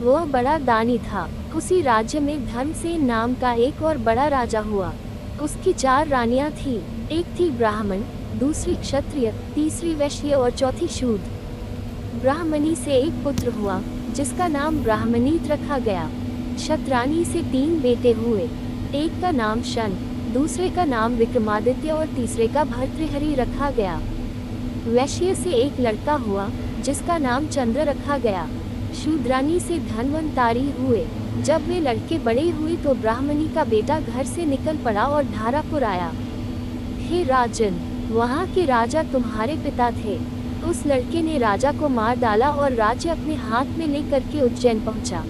वह बड़ा दानी था। उसी राज्य में धर्मसेन नाम का एक और बड़ा राजा हुआ। उसकी 4 रानियां थीं। एक थी ब्राह्मण, दूसरी क्षत्रिय, तीसरी वैश्य और चौथी शूद्र। ब्राह्मणी से एक पुत्र हुआ जिसका नाम ब्राह्मणीत रखा गया। क्षत्राणी से 3 बेटे हुए। एक का नाम शन, दूसरे का नाम विक्रमादित्य और तीसरे का भर्तृहरि रखा गया। वैश्य से एक लड़का हुआ जिसका नाम चंद्र रखा गया। शूद्रानी से धन्वंतारी हुए। जब वे लड़के बड़े हुए तो ब्राह्मणी का बेटा घर से निकल पड़ा और धारापुर आया। हे राजन, वहाँ के राजा तुम्हारे पिता थे। उस लड़के ने राजा को मार डाला और राज्य अपने हाथ में लेकर के उज्जैन पहुँचा।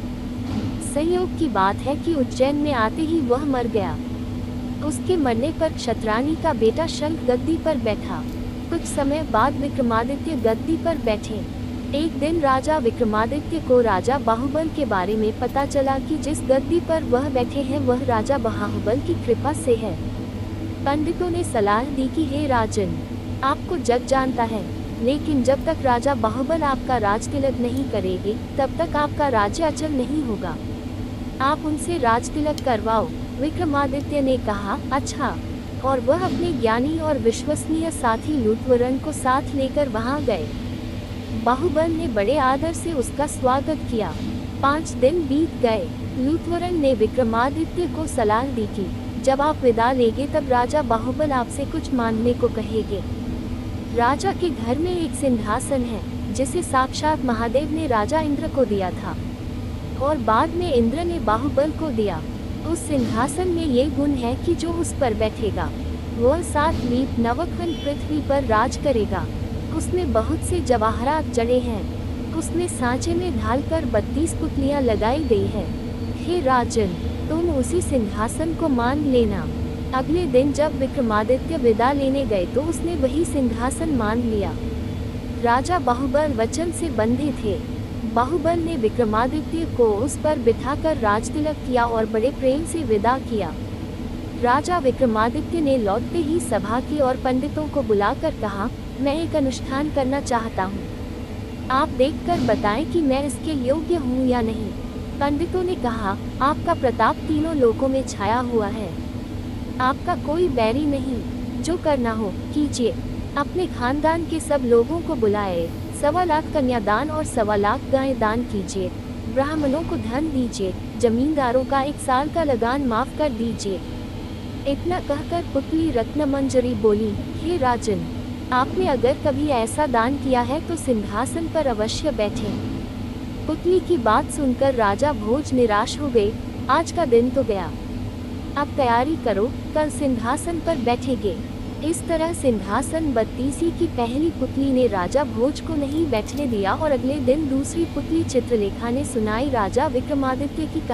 संयोग की बात है कि उज्जैन में आते ही वह मर गया। उसके मरने पर क्षत्राणी का बेटा शंख गद्दी पर बैठा। कुछ समय बाद विक्रमादित्य गद्दी पर बैठे। एक दिन राजा विक्रमादित्य को राजा बाहुबल के बारे में पता चला कि जिस गद्दी पर वह बैठे हैं वह राजा बाहुबल की कृपा से है। पंडितों ने सलाह दी कि हे राजन, आपको जग जानता है, लेकिन जब तक राजा बाहुबल आपका राज तिलक नहीं करेंगे तब तक आपका राज्य अचल नहीं होगा। आप उनसे राज तिलक करवाओ। विक्रमादित्य ने कहा, अच्छा, और वह अपने ज्ञानी और विश्वसनीय साथी लूथवरन को साथ लेकर वहां गए। बाहुबल ने बड़े आदर से उसका स्वागत किया। 5 दिन बीत गए। लूथवरन ने विक्रमादित्य को सलाह दी कि जब आप विदा लेंगे तब राजा बाहुबल आपसे कुछ मांगने को कहेंगे। राजा के घर में एक सिंहासन है जिसे साक्षात महादेव ने राजा इंद्र को दिया था और बाद में इंद्र ने बाहुबल को दिया। उस सिंहासन में ये गुण है कि जो उस पर बैठेगा वह 7 लीप नवखंड पृथ्वी पर राज करेगा। उसमें बहुत से जवाहरात जड़े हैं। उसमें सांचे में ढालकर 32 पुतलियां लगाई गई है। हे राजन, तुम उसी सिंहासन को मान लेना। अगले दिन जब विक्रमादित्य विदा लेने गए तो उसने वही सिंहासन मान लिया। राजा बाहुबल वचन से बंधे थे। बाहुबल ने विक्रमादित्य को उस पर बिठाकर राजतिलक किया और बड़े प्रेम से विदा किया। राजा विक्रमादित्य ने लौटते ही सभा की और पंडितों को बुलाकर कहा, मैं एक अनुष्ठान करना चाहता हूँ। आप देखकर बताएं कि मैं इसके योग्य हूँ या नहीं। पंडितों ने कहा, आपका प्रताप तीनों लोकों में छाया हुआ है। आपका कोई बैरी नहीं। जो करना हो कीजिए। अपने खानदान के सब लोगों को बुलाए। 1.25 लाख कन्यादान और 1.25 लाख गायें दान कीजिए। ब्राह्मणों को धन दीजिए। जमींदारों का 1 साल का लगान माफ कर दीजिए। इतना कहकर पुतली रत्नमंजरी बोली, हे राजन, आपने अगर कभी ऐसा दान किया है तो सिंहासन पर अवश्य बैठें। पुतली की बात सुनकर राजा भोज निराश हो गए। आज का दिन तो गया, अब तैयारी करो, कल सिंहासन पर बैठेंगे। इस तरह सिंहासन 32 की पहली पुतली ने राजा भोज को नहीं बैठने दिया और अगले दिन दूसरी पुतली चित्रलेखा ने सुनाई राजा विक्रमादित्य की कहानी।